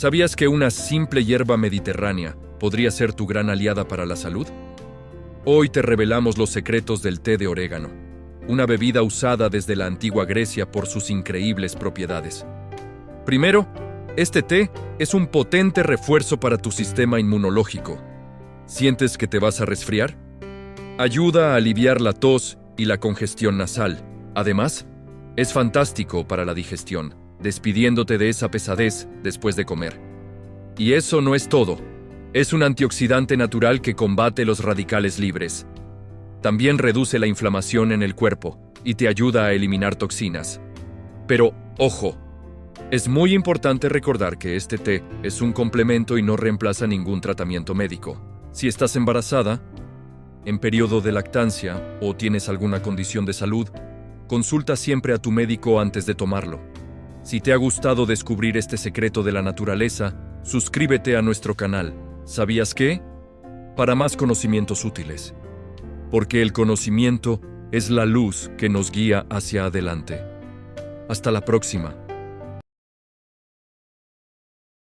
¿Sabías que una simple hierba mediterránea podría ser tu gran aliada para la salud? Hoy te revelamos los secretos del té de orégano, una bebida usada desde la antigua Grecia por sus increíbles propiedades. Primero, este té es un potente refuerzo para tu sistema inmunológico. ¿Sientes que te vas a resfriar? Ayuda a aliviar la tos y la congestión nasal. Además, es fantástico para la digestión, despidiéndote de esa pesadez después de comer. Y eso no es todo. Es un antioxidante natural que combate los radicales libres. También reduce la inflamación en el cuerpo y te ayuda a eliminar toxinas. Pero, ojo, es muy importante recordar que este té es un complemento y no reemplaza ningún tratamiento médico. Si estás embarazada, en periodo de lactancia o tienes alguna condición de salud, consulta siempre a tu médico antes de tomarlo. Si te ha gustado descubrir este secreto de la naturaleza, suscríbete a nuestro canal. ¿Sabías qué? Para más conocimientos útiles. Porque el conocimiento es la luz que nos guía hacia adelante. Hasta la próxima.